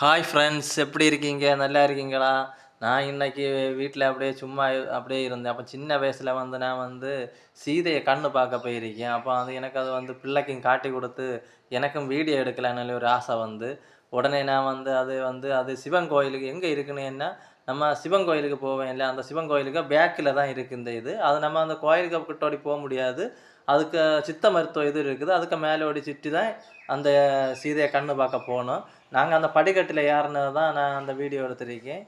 Hi friends, எப்படி இருக்கீங்க? நல்லா இருக்கீங்களா? நான் இன்னைக்கு வீட்ல அப்படியே சும்மா அப்படியே இருந்தேன். அப்ப சின்ன வயசுல நான் சீதைய கண்ணு பார்க்க போயிருக்கேன். அப்ப எனக்கு அது பிள்ளைக்கும் காட்டிக் குடுத்து, எனக்கும் வீடியோ எடுக்கலான்னு ஒரு ஆசை உடனே நான் அது சிவன் கோயிலுக்கு எங்க இருக்குன்னேன்னா, நம்ம சிவன் கோயிலுக்கு போவேன்ல, அந்த சிவன் கோயிலுக்கு பேக்ல தான் இருக்கு இந்த இது. அது நம்ம அந்த கோயிலுக்கு கிட்டோடி முடியாது. அதுக்கு சித்த மருத்துவ இது இருக்குது. அதுக்கு மேலோடி சுற்றி தான் அந்த சீதைய கண்ணு பார்க்க போனோம். நாங்க அந்த படிக்கட்டில ஏறுனது தான் நான் அந்த வீடியோ எடுத்திருக்கேன்.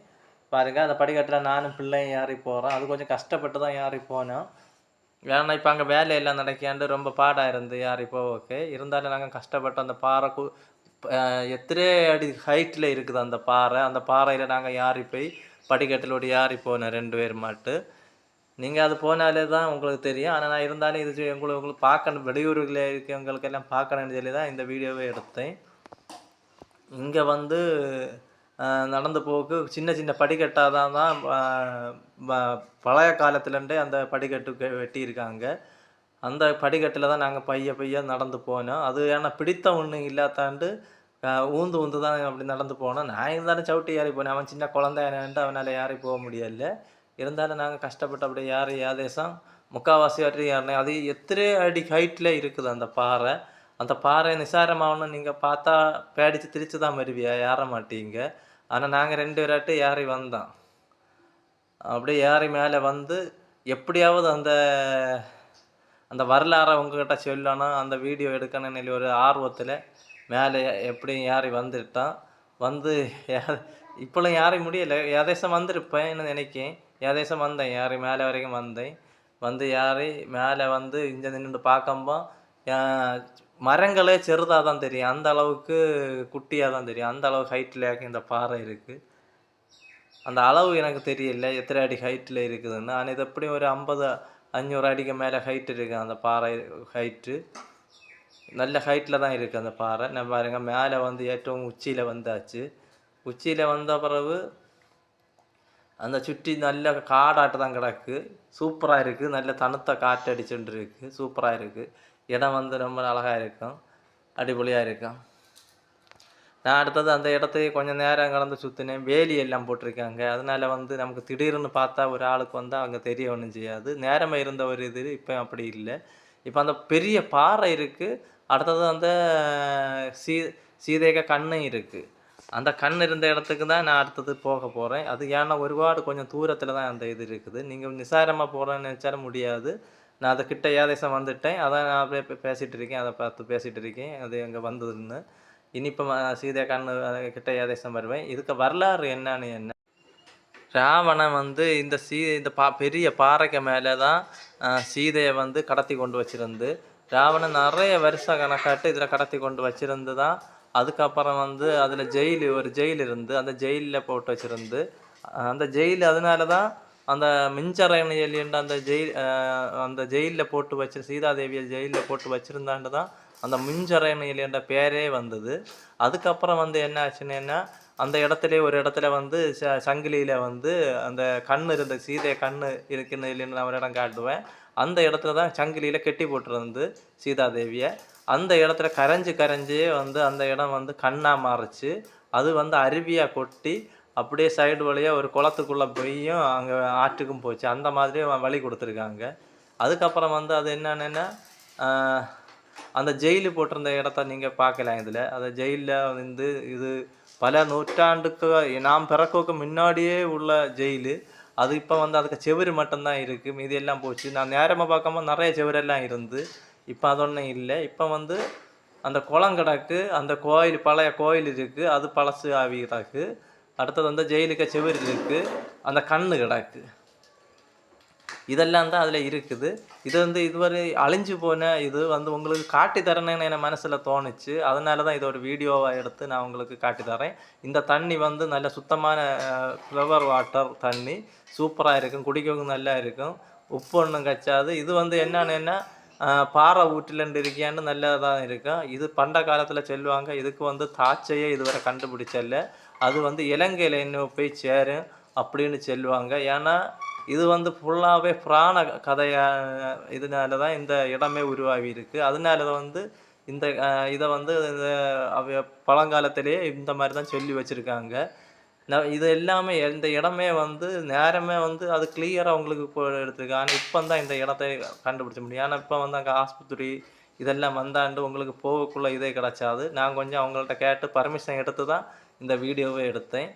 பாருங்க, அந்த படிக்கட்டில நானும் பிள்ளையும் ஏறி போறோம். அது கொஞ்சம் கஷ்டப்பட்டு தான் ஏறி போனோம். ஏன்னா, இப்ப அங்க வேலையெல்லாம் நடக்கையாண்டு ரொம்ப பாடா இருந்து ஏறி போவக்கு. இருந்தாலும் நாங்க கஷ்டப்பட்டு அந்த பாறை அ எத்தனை அடி ஹைட்ல இருக்குது அந்த பாறை. அந்த பாறையில நாங்க ஏறி போய் படிக்கட்டிலோடி ஏறி போனோம் 2 பேருமாட்டு. நீங்க அது போனாலே தான் உங்களுக்கு தெரியும். ஆனா நான் இருந்தாலும் இது உங்களுக்கு உங்களுக்கு பார்க்கணும். வெளியூர்கள்ல இருக்கிறவங்களுக்கெல்லாம் பார்க்கணும்னு சொல்லி தான் இந்த வீடியோவே எடுத்தேன். இங்க நடந்து போக்கு சின்ன சின்ன படிக்கட்டா தான் அ ப பழைய காலத்துலருந்தே அந்த படிக்கட்டு வெட்டியிருக்காங்க. அந்த படிக்கட்டில தான் நாங்க பைய பைய நடந்து போனோம். அது ஏன்னா பிடித்தம் ஒண்ணும் இல்லாத்தாண்டு ஊந்து ஊந்து தான் அப்படி நடந்து போனோம். நான் இருந்தாலும் சவுட்டி ஏறி போனேன். அவன் சின்ன குழந்தையானன்ட்டு அவனால ஏறி போ முடியல. இருந்தாலும் நாங்க கஷ்டப்பட்டு அப்படியே ஏறி ஏதேசம் முக்காவாசி வரையும் ஏறினேன். அது எத்தனை அடி ஹைட்ல இருக்குது அந்த பாறை. அந்த பாறை நிசாரமாகணும் நீங்க பார்த்தா பேடிச்சு திரிச்சு தான் வருவிய, ஏற மாட்டீங்க. ஆனா நாங்க 2 பேராட்டு ஏறி வந்தோம். அப்படியே ஏறி மேல எப்படியாவது அந்த அந்த வரலாற உங்ககிட்ட சொல்லணும், அந்த வீடியோ எடுக்கணும்னு சொல்லி ஒரு ஆர்வத்தில மேல எப்படியும் ஏறி வந்துட்டோம். வந்து ஏ இப்பலாம் ஏற முடியல. ஏதேசம் வந்திருப்பேன்னு நெனைக்கேன். ஏதேசம் வந்தேன். ஏறி மேல வரைக்கும் வந்தேன். ஏறி மேல இங்க நின்னுட்டு பார்க்கும்போ, அ மரங்களே சிறுதா தான் தெரியும். அந்த அளவுக்கு குட்டியா தான் தெரியும். அந்த அளவு ஹைட்ல இந்த பாறை இருக்கு. அந்த அளவு எனக்கு தெரியல. எத்தனை அடி ஹைட்ல இருக்குதுன்னு. ஆனா இது எப்படியும் ஒரு 50, 500 அடிக்கு மேல ஹைட் இருக்கு அந்த பாறை ஹைட்டு. நல்ல ஹைட்ல தான் இருக்கு அந்த பாறை. நான் பாருங்க மேல ஏற்றவும் உச்சியில வந்தாச்சு. உச்சியில வந்த பிறகு அந்த சுற்றி நல்ல காடாட்டு தான் கிடக்கு. சூப்பரா இருக்கு. நல்ல தணுத்த காற்று அடிச்சுட்டு இருக்கு. சூப்பரா இருக்கு. இடம் ரொம்ப அழகா இருக்கும். அடிபொலியா இருக்கும். நான் அடுத்தது அந்த இடத்தையே கொஞ்சம் நேரம் கடந்து சுத்தினேன். வேலி எல்லாம் போட்டிருக்காங்க. அதனால நமக்கு திடீர்னு பார்த்தா ஒரு ஆளுக்கு அங்க தெரிய ஒண்ணும் செய்யாது. நேரமே இருந்த ஒரு இது இப்ப அப்படி இல்ல. இப்ப அந்த பெரிய பாறை இருக்கு. அடுத்தது சீ சீதைக கண்ணு இருக்கு. அந்த கண் இருந்த இடத்துக்கு தான் நான் அடுத்தது போக போறேன். அது ஏன்னா ஒருபாடு கொஞ்சம் தூரத்தில தான் அந்த இது இருக்குது. நீங்க நிசாரமா போறேன்னு நெனச்சாலும் முடியாது. நான் அது கிட்ட ஏதேசம் வந்துட்டேன். அதான் நான் அப்படியே பேசிட்டு இருக்கேன். அத பார்த்து பேசிட்டு இருக்கேன். அது எங்க வந்ததுன்னு. இனிப்ப சீதை கண்ணு கிட்ட ஏதேசம் வருவேன். இதுக்கு வரலாறு என்ன? ராவணன் இந்த பெரிய பாறைக்கு மேல தான் சீதைய கடத்தி கொண்டு வச்சிருந்து. ராவணன் நெறைய வருஷ கணக்காட்டு இதில கடத்தி கொண்டு வச்சிருந்து தான், அதுக்கப்புறம் அதில ஒரு ஜெயில் இருந்து, அந்த ஜெயில்ல போட்டு வச்சிருந்து, அந்த ஜெயில் அதனால தான் அந்த மிஞ்சரன்னு சொல்லின்ற அந்த ஜெயில்ல போட்டு வச்சு சீதாதேவிய ஜெயில்ல போட்டு வச்சிருந்தாண்டு தான் அந்த மிஞ்சரன்னு சொல்லின்ற பேரே வந்தது. அதுக்கப்புறம் என்ன ஆச்சுன்னா, அந்த இடத்திலேயே ஒரு இடத்துல சங்கிலியில அந்த கண்ணு இருந்த சீதை கண்ணு இருக்குன்னு இல்லைன்னு நான் ஒரு இடம் காட்டுவேன். அந்த இடத்துல தான் சங்கிலியில கெட்டி போட்டிருந்து சீதாதேவிய. அந்த இடத்துல கரைஞ்சு கரைஞ்சே அந்த இடம் கண்ணா மாறுச்சு. அது அருவியா கொட்டி அப்படியே சைடு வழியா ஒரு குளத்துக்குள்ள போயும் அங்க ஆற்றுக்கும் போச்சு. அந்த மாதிரி வழி குடுத்துருக்காங்க. அதுக்கப்புறம் அது என்னன்னா, அ அந்த ஜெயிலு போட்டிருந்த இடத்த நீங்க பார்க்கலாம் இதுல. அந்த ஜெயில்ல இது பல நூற்றாண்டுக்கு நாம் பிறக்கவுக்கு முன்னாடியே உள்ள ஜெயிலு. அது இப்ப அதுக்கு செவுரு மட்டும் தான் இருக்கு. மீதி எல்லாம் போச்சு. நான் நேரமா பார்க்கும்போது நெறைய செவுரெல்லாம் இருந்து, இப்ப அது ஒண்ணும் இல்ல. இப்ப அந்த குளம் கிடக்கு. அந்த கோயில் பழைய கோயில் இருக்கு. அது பழசு ஆவி கிடக்கு. அடுத்தது ஜெயிலுக்கு செவுரு இருக்கு. அந்த கண்ணு கிடக்கு. இதெல்லாம் தான் அதில இருக்குது. இது இதுவரை அழிஞ்சு போன இது உங்களுக்கு காட்டி தரணும்னு என் மனசுல தோணுச்சு. அதனால தான் இத ஒரு வீடியோவா எடுத்து நான் உங்களுக்கு காட்டி தரேன். இந்த தண்ணி நல்ல சுத்தமான ஃப்ளவர் வாட்டர் தண்ணி. சூப்பரா இருக்கும். குடிக்கவும் நல்லா இருக்கும். உப்பு ஒண்ணும் கச்சாது. இது என்னன்னா, பாறை ஊற்றிலண்டு இருக்கியான்னு நல்லதா இருக்கும். இது பண்ட காலத்துல சொல்லுவாங்க. இதுக்கு தாட்சையே இதுவரை கண்டுபிடிச்சல்ல. அது இலங்கையில இன்னும் போய் சேரும் அப்படின்னு சொல்லுவாங்க. ஏன்னா இது ஃபுல்லாவே புராண கதையா இதனால தான் இந்த இடமே உருவாகி இருக்கு. அதனால இந்த இதை வந்து பழங்காலத்திலேயே இந்த மாதிரி தான் சொல்லி வச்சுருக்காங்க. இது எல்லாமே இந்த இடமே வந்து நேரமே வந்து அது கிளியராக உங்களுக்கு இப்போ எடுத்துருக்கு. ஆனால் இப்போ தான் இந்த இடத்த கண்டுபிடிச்ச முடியும். ஏன்னா இப்போ வந்து அங்கே ஆஸ்பத்திரி இதெல்லாம் வந்தாண்டு உங்களுக்கு போகக்குள்ள இதே கிடச்சாது. நான் கொஞ்சம் அவங்கள்ட்ட கேட்டு பர்மிஷன் எடுத்து தான் இந்த வீடியோவே எடுத்தேன்.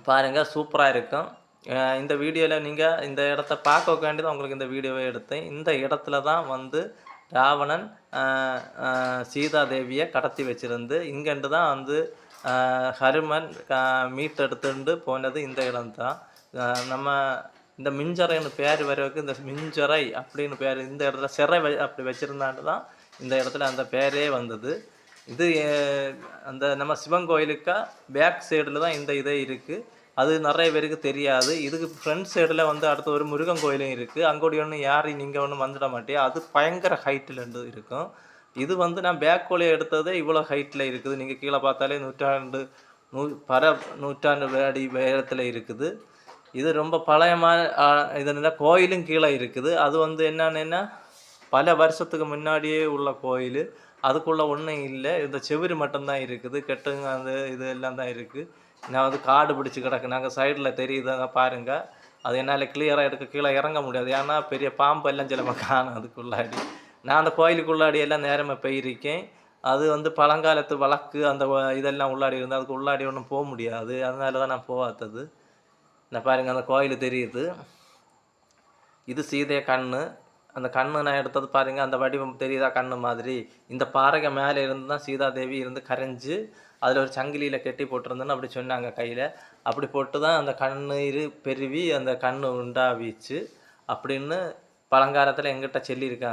பாருங்கள், சூப்பராக இருக்கும். இந்த வீடியோவில் நீங்கள் இந்த இடத்த பார்க்கக்காண்டி தான் உங்களுக்கு இந்த வீடியோவே எடுத்தேன். இந்த இடத்துல தான் வந்து ராவணன் சீதா தேவியை கடத்தி வச்சிருந்து இங்கேண்டு தான் வந்து ஹனுமன் மீட்டெடுத்துண்டு போனது இந்த இடம்தான். நம்ம இந்த மிஞ்சரைன்னு பேர் வரவுக்கு இந்த மிஞ்சரை அப்படின்னு பேர் இந்த இடத்துல சிறை அப்படி வச்சுருந்தாண்டு தான் இந்த இடத்துல அந்த பேரே வந்தது. இது அந்த நம்ம சிவன் கோயிலுக்கா பேக் சைடில் தான் இந்த இதே இருக்குது. அது நிறைய பேருக்கு தெரியாது. இதுக்கு ஃப்ரண்ட் சைடில் வந்து அடுத்த ஒரு முருகன் கோயிலும் இருக்குது. அங்கோடி ஒன்று யாரும் நீங்கள் ஒன்றும் வந்துட மாட்டேன். அது பயங்கர ஹைட்டில் இருக்கும். இது வந்து நான் பேக் கோழியை எடுத்ததே இவ்வளோ ஹைட்டில் இருக்குது. நீங்கள் கீழே பார்த்தாலே நூற்றாண்டு அடி உயரத்தில் இருக்குது. இது ரொம்ப பழையமான இது கோயிலும் கீழே இருக்குது. அது வந்து என்னன்னா பல வருஷத்துக்கு முன்னாடியே உள்ள கோயில். அதுக்குள்ளே ஒன்றும் இல்லை. இந்த செவுரு மட்டும்தான் இருக்குது. கெட்டுங்க அந்த இது எல்லாம் தான் இருக்குது. நான் வந்து காடு பிடிச்சி கிடக்கு. நாங்கள் சைடில் தெரியுதுங்க பாருங்கள். அது என்னால் கிளியராக எடுக்க கீழே இறங்க முடியாது. ஏன்னா பெரிய பாம்பு எல்லாம் சிலம காணும் அதுக்குள்ளாடி. நான் அந்த கோயிலுக்குள்ளாடி எல்லாம் நேரமாக போயிருக்கேன். அது வந்து பழங்காலத்து வழக்கு அந்த இதெல்லாம் உள்ளாடி இருந்து அதுக்கு உள்ளாடி ஒன்றும் போக முடியாது. அதனால தான் நான் போகாதது. நான் பாருங்கள், அந்த கோயில் தெரியுது. இது சீதைய கண்ணு. அந்த கண்ணு நான் எடுத்தது பாருங்கள், அந்த வடிவம் தெரியுதா கண்ணு மாதிரி. இந்த பாறைக்கு மேலே இருந்து தான் சீதாதேவி இருந்து கரைஞ்சி அதில் ஒரு சங்கிலியில் கெட்டி போட்டிருந்தேன்னு அப்படி சொன்னாங்க கையில். அப்படி போட்டு தான் அந்த கண்ணீர் பெருவி அந்த கண்ணு உண்டாவிச்சு அப்படின்னு பழங்காலத்தில் எங்கிட்ட சொல்லியிருக்காங்க.